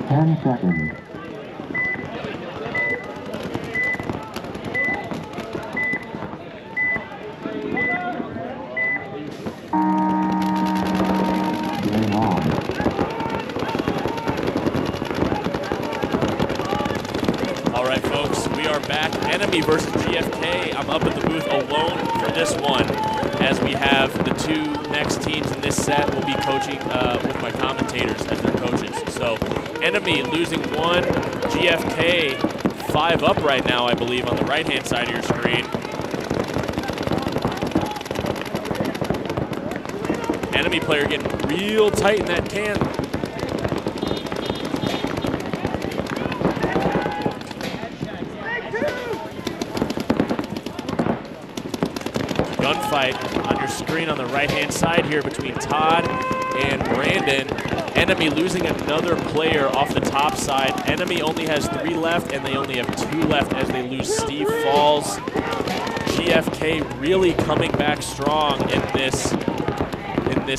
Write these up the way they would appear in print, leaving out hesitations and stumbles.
10 seconds. Game on. All right, folks, we are back. Enemy versus GFK. I'm up at the booth alone for this one, as we have the two next teams in this set will be coaching with my commentators as their coaches. So, Enemy losing one, GFK 5 up right now, I believe, on the right-hand side of your screen. Enemy player getting real tight in that can. Gunfight on your screen on the right-hand side here between Todd and Brandon. Enemy losing another player off the top side. Enemy only has 3 left, and they only have 2 left as they lose Steve Falls. GFK really coming back strong in this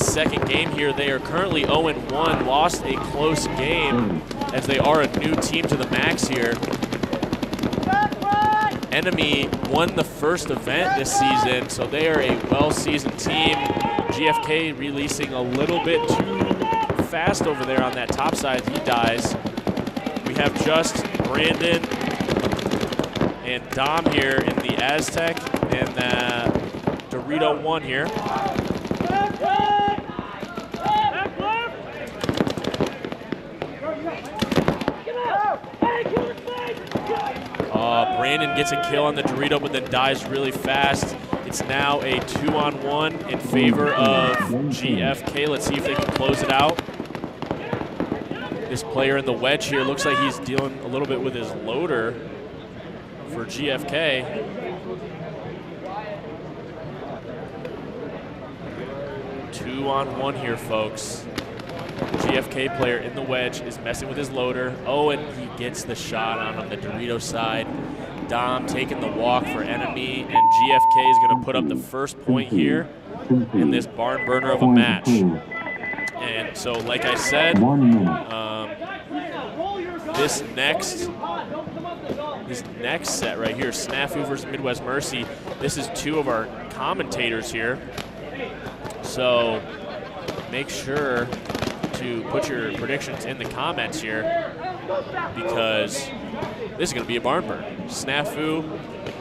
second game here. They are currently 0-1, lost a close game as they are a new team to the max here. Enemy won the first event this season, so they are a well-seasoned team. GFK releasing a little bit too fast over there on that top side. He dies. We have just Brandon and Dom here in the Aztec and Dorito 1 here. Brandon gets a kill on the Dorito, but then dies really fast. It's now a 2-on-1 in favor of GFK. Let's see if they can close it out. This player in the wedge here looks like he's dealing a little bit with his loader for GFK. Two-on-one here, folks. GFK player in the wedge is messing with his loader. Oh, and he gets the shot on the Dorito side. Dom taking the walk for Enemy, and GFK is going to put up the first point here in this barn burner of a match. And so, like I said, this next set right here, S.N.A.F.U versus Midwest Mercy, this is 2 of our commentators here. So make sure to put your predictions in the comments here, because this is going to be a barn burn. S.N.A.F.U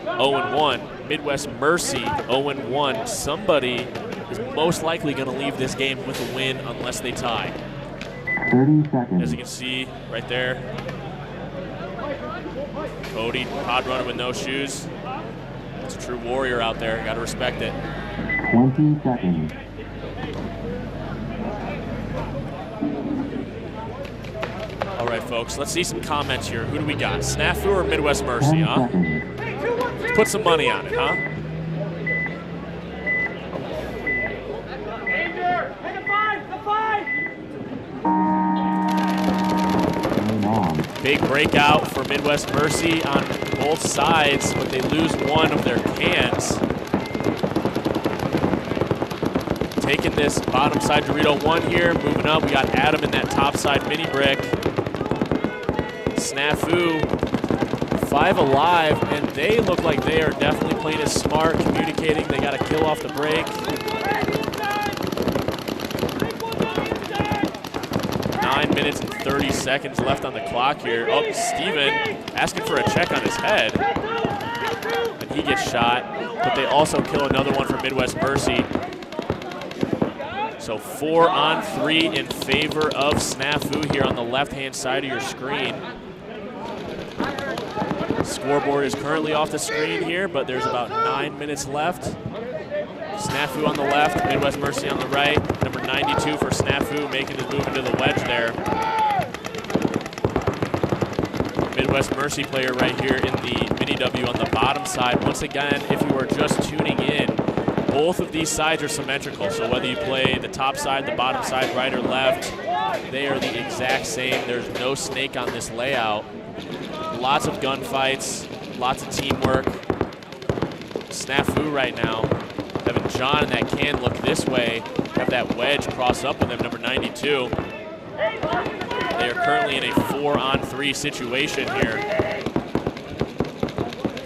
0-1, Midwest Mercy 0-1. Somebody is most likely going to leave this game with a win unless they tie. 30 seconds. As you can see right there, Cody, hot runner with no shoes. It's a true warrior out there. You got to respect it. 20 seconds. All right, folks, let's see some comments here. Who do we got? S.N.A.F.U or Midwest Mercy, huh? Let's put some money on it, huh? Big breakout for Midwest Mercy on both sides, but they lose one of their cans. Taking this bottom side Dorito 1 here, moving up. We got Adam in that top side mini brick. S.N.A.F.U 5 alive, and they look like they are definitely playing it smart, communicating. They got a kill off the break. 9 minutes and 30 seconds left on the clock here. Oh, Steven asking for a check on his head, and he gets shot, but they also kill another one for Midwest Mercy. So 4-on-3 in favor of S.N.A.F.U here on the left-hand side of your screen. Scoreboard is currently off the screen here, but there's about 9 minutes left. S.N.A.F.U on the left, Midwest Mercy on the right. Number 92 for S.N.A.F.U making his move into the wedge there. Midwest Mercy player right here in the mini W on the bottom side. Once again, if you are just tuning in, both of these sides are symmetrical. So whether you play the top side, the bottom side, right or left, they are the exact same. There's no snake on this layout. Lots of gunfights, lots of teamwork. S.N.A.F.U right now, having John in that can look this way, have that wedge cross up with him, number 92. They are currently in a 4-on-3 situation here.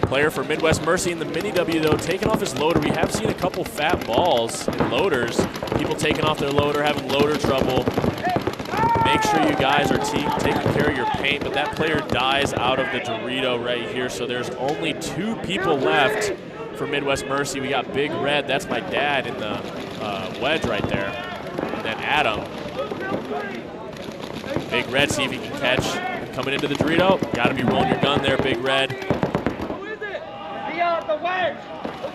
Player for Midwest Mercy in the Mini W, though, taking off his loader. We have seen a couple fat balls and loaders. People taking off their loader, having loader trouble. Make sure you guys are taking care of your paint, but that player dies out of the Dorito right here, so there's only 2 people left for Midwest Mercy. We got Big Red, that's my dad in the wedge right there, and then Adam. Big Red, see if he can catch. Coming into the Dorito, gotta be rolling your gun there, Big Red. Who is it? The wedge. The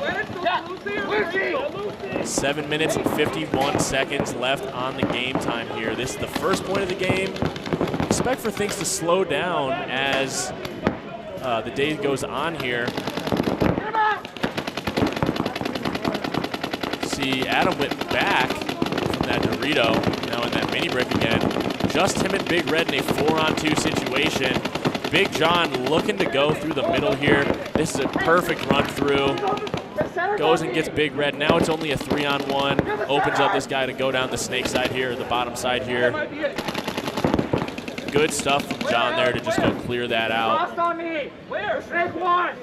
wedge? 7 minutes and 51 seconds left on the game time here. This is the first point of the game. Expect for things to slow down as the day goes on here. See, Adam went back from that Dorito, now in that mini brick again. Just him and Big Red in a 4-on-2 situation. Big John looking to go through the middle here. This is a perfect run through. Goes and gets Big Red. Now it's only a 3-on-1. Opens up this guy to go down the snake side here, the bottom side here. Good stuff from John there to just go clear that out. Where? Snake 1.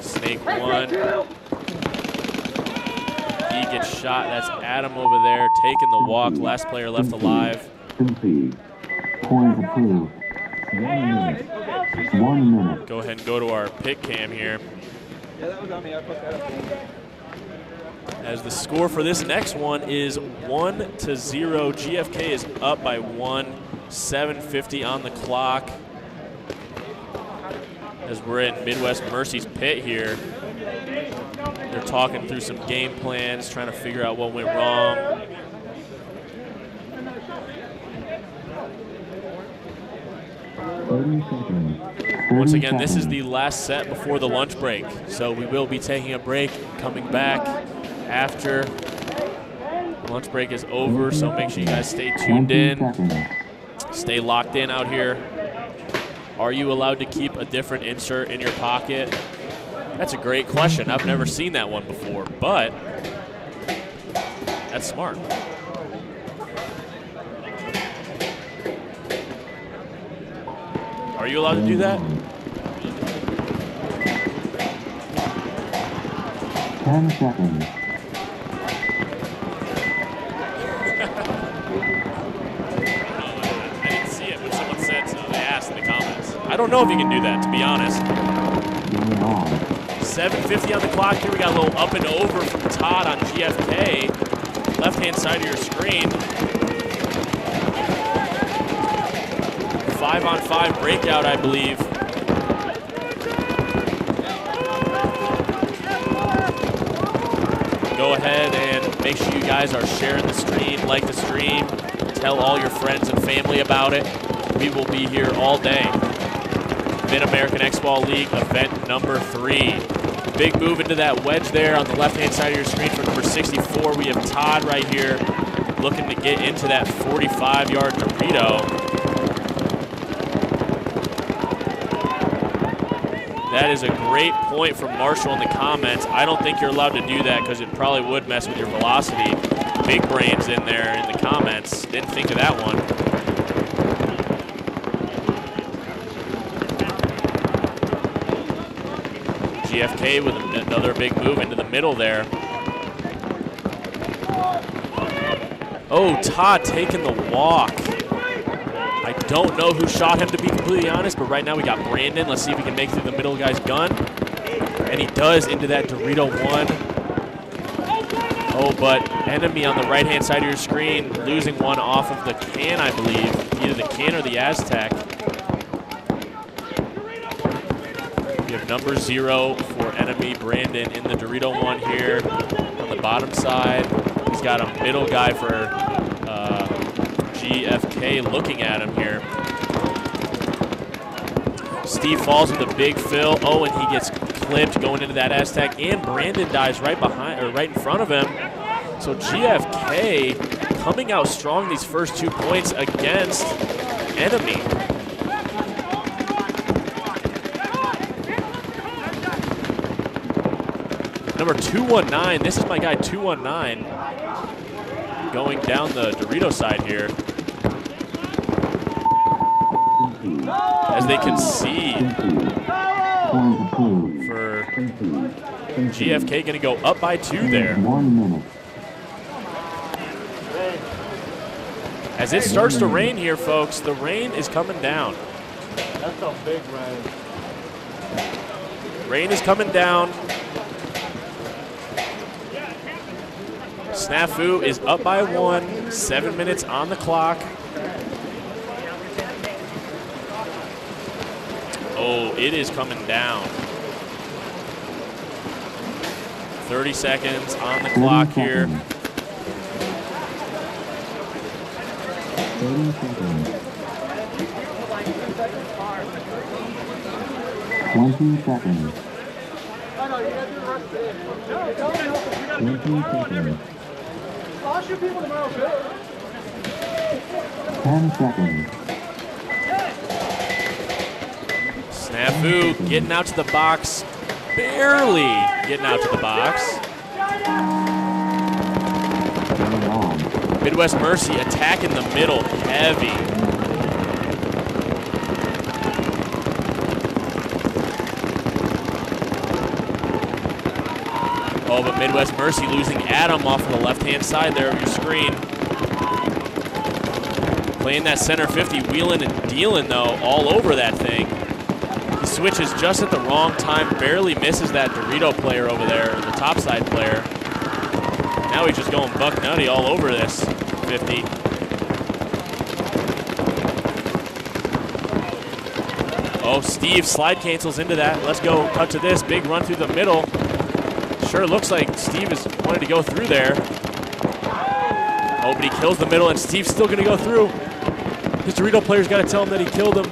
Snake 1. He gets shot. That's Adam over there taking the walk. Last player left alive. Concede. Point approved. 1 minute. 1 minute. Go ahead and go to our pit cam here. Yeah, that was on me. I put that up. As the score for this next one is 1-0. GFK is up by 1. 7:50 on the clock. As we're in Midwest Mercy's pit here. They're talking through some game plans, trying to figure out what went wrong. Once again, this is the last set before the lunch break, so we will be taking a break, coming back after the lunch break is over, so make sure you guys stay tuned in, stay locked in out here. Are you allowed to keep a different insert in your pocket? That's a great question. I've never seen that one before, but that's smart. Are you allowed to do that? 10 seconds. I didn't see it, but someone said so. They asked in the comments. I don't know if you can do that, to be honest. 7:50 on the clock here. We got a little up and over from Todd on GFK. Left-hand side of your screen. 5-on-5 breakout, I believe. Go ahead and make sure you guys are sharing the stream, like the stream, tell all your friends and family about it. We will be here all day. Mid-American Xball League event number 3. Big move into that wedge there on the left-hand side of your screen for number 64. We have Todd right here looking to get into that 45-yard Dorito. That is a great point from Marshall in the comments. I don't think you're allowed to do that because it probably would mess with your velocity. Big brains in there in the comments. Didn't think of that one. GFK with another big move into the middle there. Oh, Todd taking the walk. I don't know who shot him, to be completely honest, but right now we got Brandon. Let's see if he can make it through the middle guy's gun. And he does into that Dorito 1. Oh, but enemy on the right-hand side of your screen, losing one off of the can, I believe. Either the can or the Aztec. We have number 0 for enemy Brandon in the Dorito 1 here on the bottom side. He's got a middle guy for GFK looking at him here. Steve falls with a big fill. Oh, and he gets clipped going into that Aztec, and Brandon dies right behind, or right in front of him. So GFK coming out strong these first 2 points against enemy. Number 219, this is my guy 219 going down the Dorito side here. they concede. Point approved. For GFK going to go up by 2 there. 1 minute. As it starts to rain here, folks, the rain is coming down. That's a big rain. Rain is coming down. S.N.A.F.U is up by 1, 7 minutes on the clock. Oh, it is coming down. 30 seconds on the clock here. 30 seconds. 20 seconds. 20 seconds. I'll shoot people tomorrow, too. 10 seconds. S.N.A.F.U getting out to the box. Barely getting out to the box. Very long. Midwest Mercy attacking the middle heavy. Oh, but Midwest Mercy losing Adam off of the left-hand side there of your screen. Playing that center 50, wheeling and dealing, though, all over that thing. He switches just at the wrong time, barely misses that Dorito player over there, the topside player. Now he's just going buck nutty all over this 50. Oh, Steve slide cancels into that. Let's go cut to this. Big run through the middle. Sure looks like Steve is wanting to go through there. Oh, but he kills the middle, and Steve's still going to go through. His Dorito player's got to tell him that he killed him.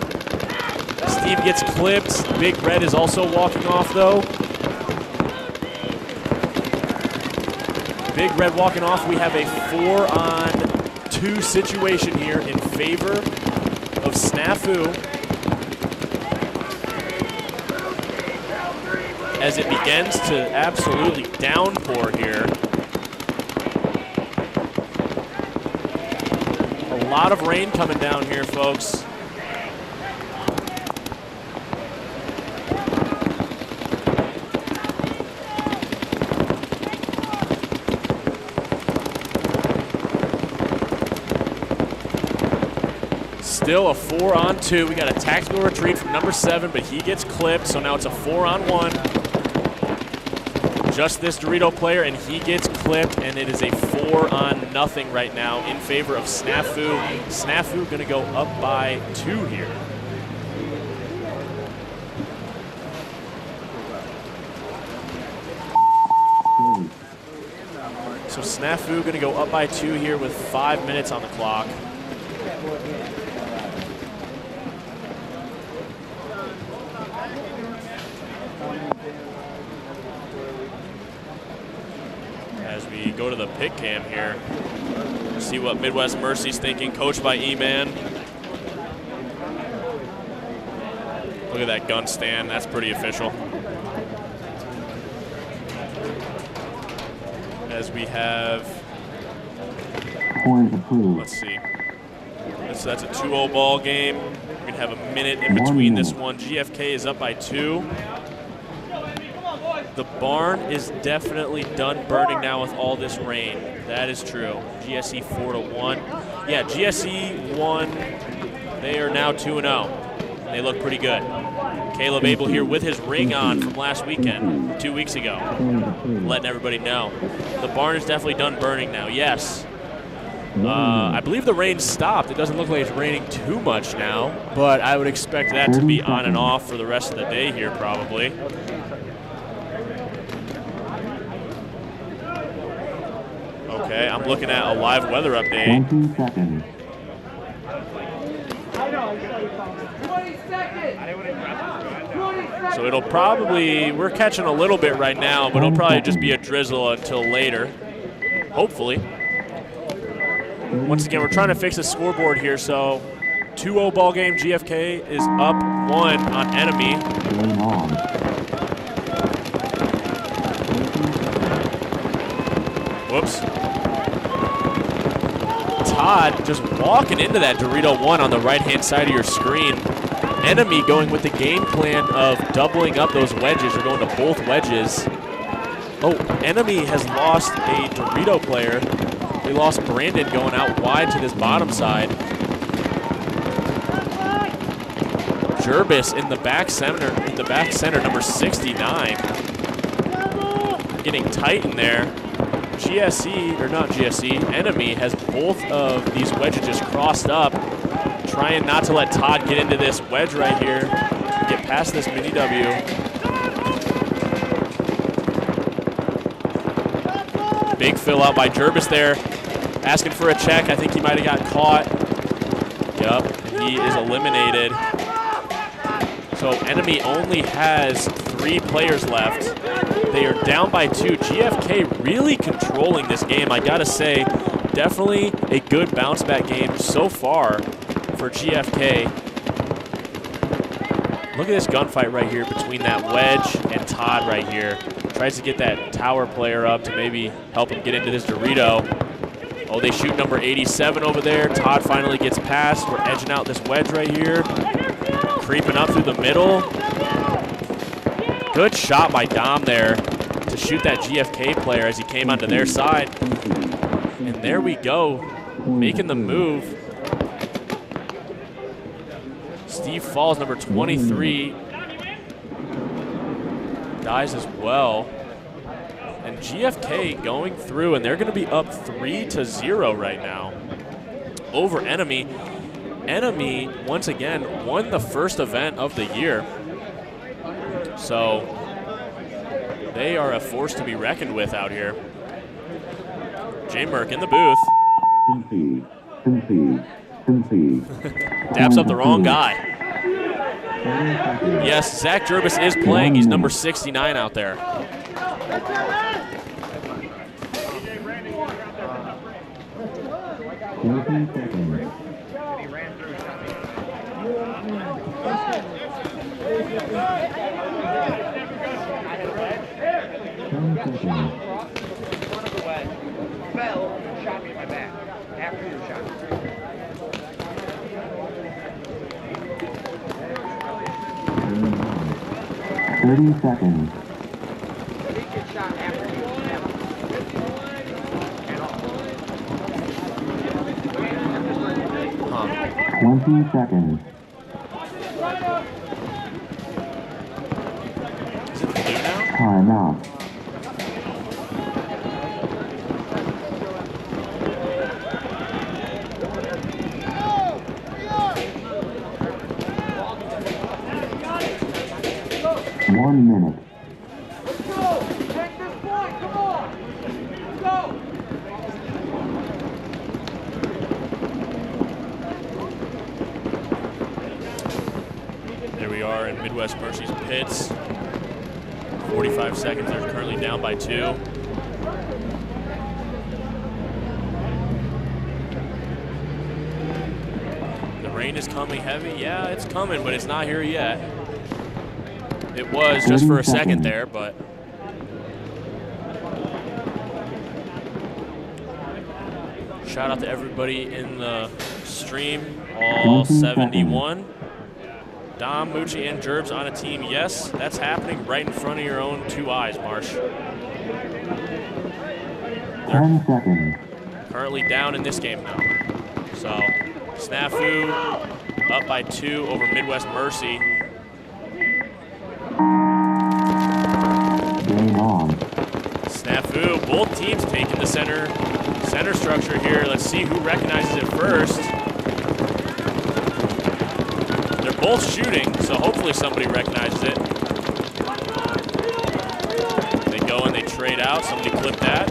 Steve gets clipped. Big Red is also walking off, though. Big Red walking off. We have a 4-on-2 situation here in favor of S.N.A.F.U. as it begins to absolutely downpour here. A lot of rain coming down here, folks. Still a 4-on-2. We got a tactical retreat from number 7, but he gets clipped, so now it's a 4-on-1. Just this Dorito player, and he gets clipped, and it is a 4-on-0 right now in favor of S.N.A.F.U. S.N.A.F.U going to go up by 2 here. So S.N.A.F.U going to go up by 2 here with 5 minutes on the clock. As we go to the pick cam here, see what Midwest Mercy's thinking, coached by E-Man. Look at that gun stand, that's pretty official. As we have, Point approved. let's see, so that's a 2-0 ball game. We're gonna have a minute in between this one. GFK is up by 2. The barn is definitely done burning now with all this rain. That is true. GSE 4-1. Yeah, GSE won. They are now 2-0. They look pretty good. Caleb Abel here with his ring on from last weekend, 2 weeks ago. Letting everybody know. The barn is definitely done burning now, yes. I believe the rain stopped. It doesn't look like it's raining too much now, but I would expect that to be on and off for the rest of the day here probably. Okay, I'm looking at a live weather update. 20 seconds. 20 seconds. So it'll probably, we're catching a little bit right now, but it'll probably just be a drizzle until later, hopefully. Once again, we're trying to fix the scoreboard here, so 2-0 ball game. GFK is up 1 on Enemy. Game on. Whoops. Todd just walking into that Dorito 1 on the right-hand side of your screen. Enemy going with the game plan of doubling up those wedges. They're going to both wedges. Oh, Enemy has lost a Dorito player. They lost Brandon going out wide to this bottom side. Jervis in the back center, number 69. Getting tight in there. GSE, or not GSE, Enemy has both of these wedges just crossed up, trying not to let Todd get into this wedge right here, get past this mini W. Big fill out by Jervis there, asking for a check. I think he might have got caught. Yup, and he is eliminated. So Enemy only has 3 players left. They are down by 2. GFK really controlling this game, I gotta say. Definitely a good bounce back game so far for GFK. Look at this gunfight right here between that wedge and Todd right here. Tries to get that tower player up to maybe help him get into this Dorito. Oh, they shoot number 87 over there. Todd finally gets past. We're edging out this wedge right here. Creeping up through the middle. Good shot by Dom there to shoot that GFK player as he came onto their side. And there we go, making the move. Steve Falls, number 23, dies as well. And GFK going through, and they're going to be up 3-0 right now over Enemy. Enemy, once again, won the first event of the year. So they are a force to be reckoned with out here. J-Merk in the booth. Daps up the wrong guy. Yes, Zach Jervis is playing. He's number 69 out there. Fell, shot me in my back after your shot. 30 seconds. He gets shot after you. 20 seconds. Is it the blue now? Time out. One minute. Let's go! Take this point! Come on! Let's go! There we are in Midwest Mercy's pits. 45 seconds. They're currently down by 2. The rain is coming heavy. Yeah, it's coming, but it's not here yet. It was just for a second there, but shout out to everybody in the stream, all 71. Dom, Moochie, and Jerbs on a team. Yes, that's happening right in front of your own 2 eyes, Marsh. 10 seconds. Currently down in this game now. So, S.N.A.F.U up by 2 over Midwest Mercy. Game on. S.N.A.F.U, both teams taking the center structure here. Let's see who recognizes it first. They're both shooting, so hopefully somebody recognizes it. They go and they trade out. Somebody clipped that.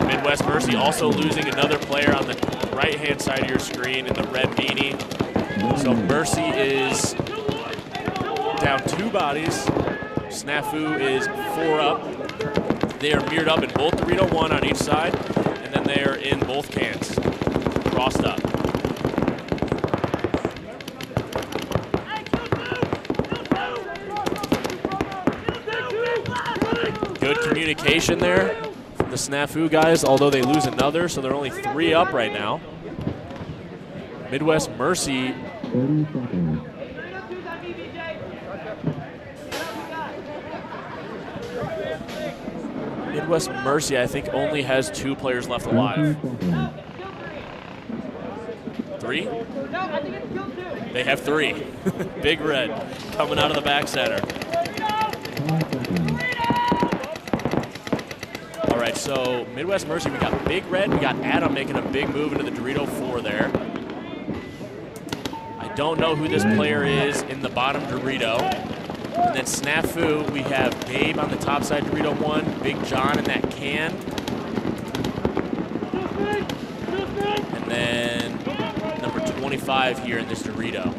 Midwest Mercy also losing another player on the right-hand side of your screen in the red beanie. So Mercy is down 2 bodies. S.N.A.F.U is 4 up. They are mirrored up in both Dorito 1 on each side, and then they are in both cans, crossed up. Good communication there from the S.N.A.F.U guys, although they lose another, so they're only 3 up right now. Midwest Mercy Midwest Mercy, I think, only has 2 players left alive. 3? They have 3. Big Red coming out of the back center. All right, so Midwest Mercy, we got Big Red. We got Adam making a big move into the Dorito 4 there. I don't know who this player is in the bottom Dorito. And then S.N.A.F.U, we have Gabe on the top side Dorito 1, Big John in that can. And then number 25 here in this Dorito.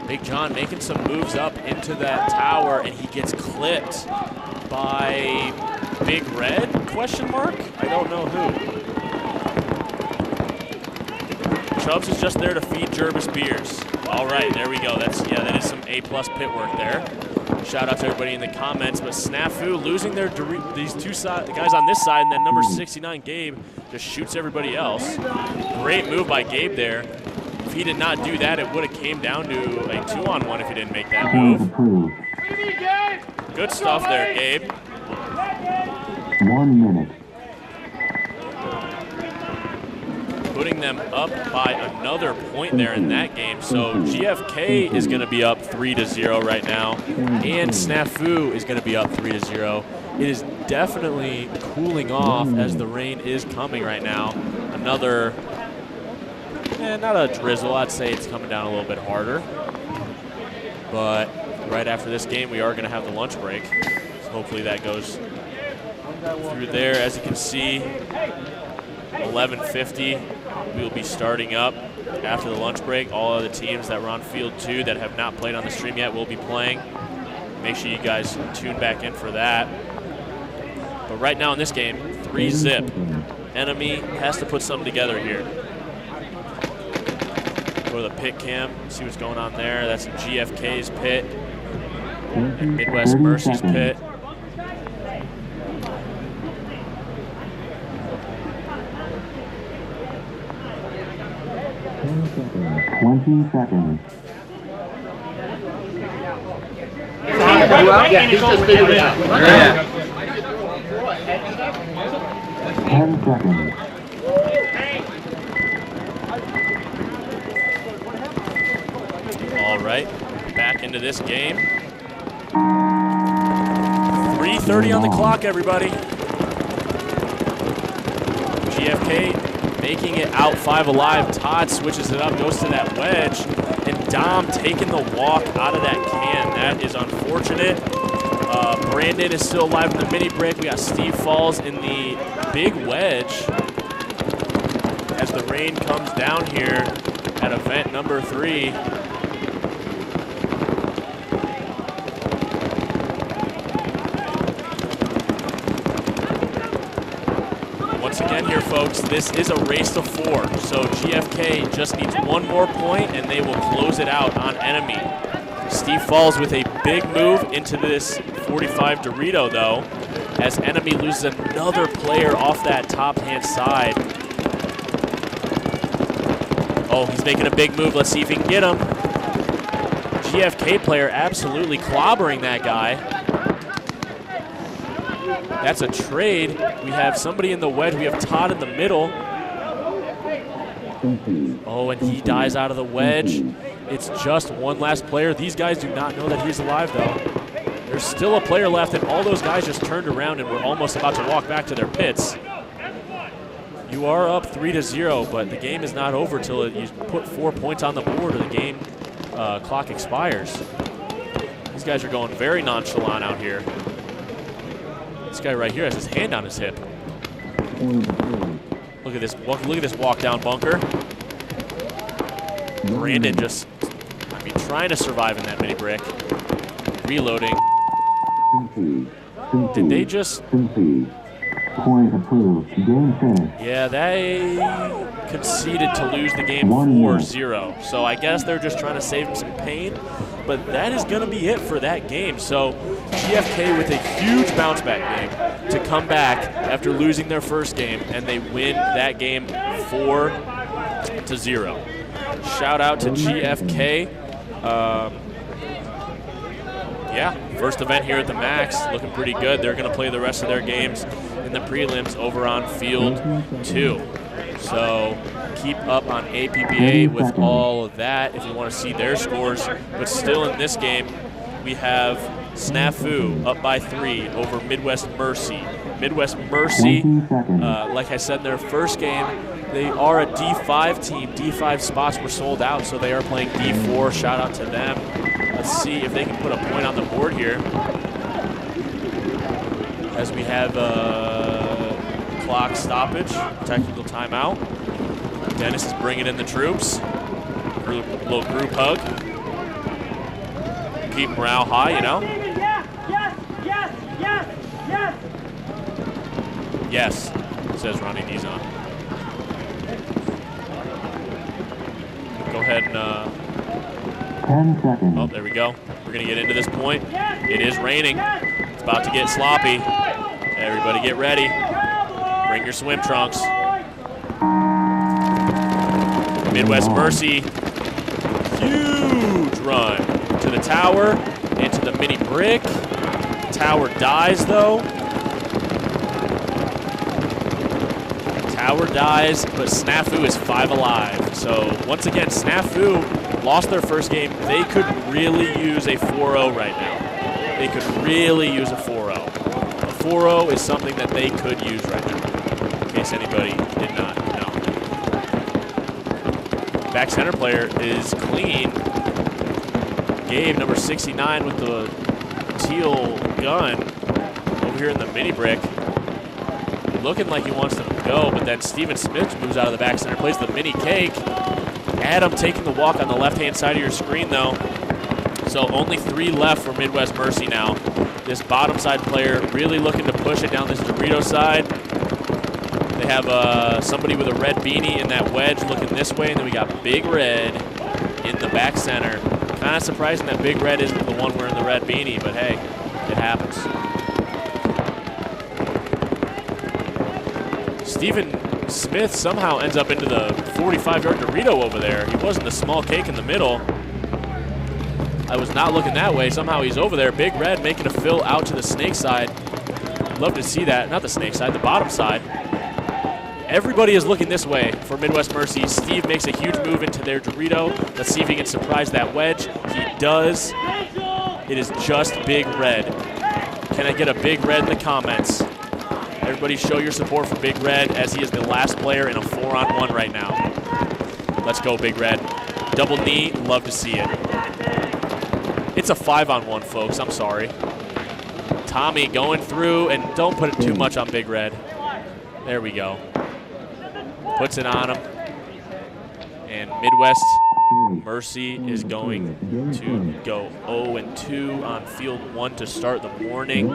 Big John making some moves up into that tower, and he gets clipped by Big Red, question mark? I don't know who. Chubbs is just there to feed Jervis beers. All right, there we go. That is some A-plus pit work there. Shout out to everybody in the comments. But S.N.A.F.U losing these 2 guys on this side, and then number 69, Gabe, just shoots everybody else. Great move by Gabe there. If he did not do that, it would have came down to a 2-on-1 if he didn't make that move. Good stuff there, Gabe. 1 minute. Putting them up by another point there in that game. So GFK is going to be up 3-0 right now, and S.N.A.F.U is going to be up 3-0. It is definitely cooling off as the rain is coming right now. Another, not a drizzle. I'd say it's coming down a little bit harder. But right after this game, we are going to have the lunch break. So hopefully that goes through there. As you can see, 11:50. We will be starting up after the lunch break. All of the teams that were on field 2 that have not played on the stream yet will be playing. Make sure you guys tune back in for that. But right now in this game, 3-zip. Enemy has to put something together here. Go to the pit cam, see what's going on there. That's GFK's pit. Midwest Mercy's pit. 20 seconds. Yeah, he's just figured it out. Yeah. 10 seconds. All right, back into this game. 3:30 on the clock, everybody. GFK making it out 5 alive. Todd switches it up, goes to that wedge, and Dom taking the walk out of that can. That is unfortunate. Brandon is still alive in the mini break. We got Steve Falls in the big wedge as the rain comes down here at event number 3. Once again here, folks, this is a race to 4. So GFK just needs 1 more point and they will close it out on enemy. Steve Falls with a big move into this 45 Dorito, though, as enemy loses another player off that top-hand side. Oh, he's making a big move. Let's see if he can get him. GFK player absolutely clobbering that guy. That's a trade. We have somebody in the wedge. We have Todd in the middle. Oh, and he dies out of the wedge. It's just one last player. These guys do not know that he's alive, though. There's still a player left, and all those guys just turned around and were almost about to walk back to their pits. You are up 3-0, but the game is not over till you put 4 points on the board or the game clock expires. These guys are going very nonchalant out here. This guy right here has his hand on his hip. Look at this walk down bunker. Brandon just, trying to survive in that mini brick. Reloading. Did they just... Point approved. Game finished. Yeah, they conceded to lose the game 4-0. So I guess they're just trying to save some pain. But that is going to be it for that game. So GFK with a huge bounce back game to come back after losing their first game, and they win that game 4-0. Shout out to GFK. Yeah, first event here at the Max, looking pretty good. They're going to play the rest of their games in the prelims over on field 2. So keep up on APPA with all of that if you want to see their scores. But still in this game, we have S.N.A.F.U up by 3 over Midwest Mercy. Midwest Mercy, like I said in their first game, they are a D5 team. D5 spots were sold out, so they are playing D4. Shout out to them. Let's see if they can put a point on the board here. As we have a clock stoppage, technical timeout. Dennis is bringing in the troops. Little group hug. Keep morale high, you know? Yes, says Ronnie Dizon. Go ahead and 10 seconds. oh, there we go. We're gonna get into this point. It is raining. It's about to get sloppy. Everybody get ready. Bring your swim trunks. Midwest Mercy, huge run to the tower, into the mini brick. Tower dies though. Tower dies, but S.N.A.F.U is 5 alive. So once again, S.N.A.F.U lost their first game. They could really use a 4-0 right now. They could really use a 4-0. A 4-0 is something that they could use right now, in case anybody did not know. Back center player is clean. Gabe, number 69 with the teal gun over here in the mini brick. Looking like he wants to go, but then Steven Smith moves out of the back center, plays the mini cake. Adam taking the walk on the left-hand side of your screen, though. So only 3 left for Midwest Mercy now. This bottom side player really looking to push it down this Dorito side. They have somebody with a red beanie in that wedge looking this way, and then we got Big Red in the back center. Kind of surprising that Big Red isn't the one wearing the red beanie, but hey, it happens. Steven Smith somehow ends up into the 45-yard Dorito over there. He wasn't the small cake in the middle. I was not looking that way. Somehow he's over there. Big Red making a fill out to the snake side. Love to see that. Not the snake side, the bottom side. Everybody is looking this way for Midwest Mercy. Steve makes a huge move into their Dorito. Let's see if he can surprise that wedge. He does. It is just Big Red. Can I get a Big Red in the comments? Everybody show your support for Big Red, as he is the last player in a 4-on-1 right now. Let's go, Big Red. Double knee, love to see it. It's a 5-on-1, folks, I'm sorry. Tommy going through, and don't put it too much on Big Red. There we go. Puts it on him. And Midwest Mercy is going to go 0-2 on field 1 to start the morning.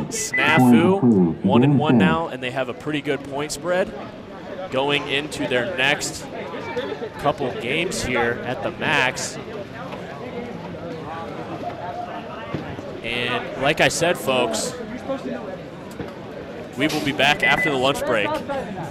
S.N.A.F.U 1-1 now, and they have a pretty good point spread going into their next couple games here at the Max. And like I said, folks, we will be back after the lunch break.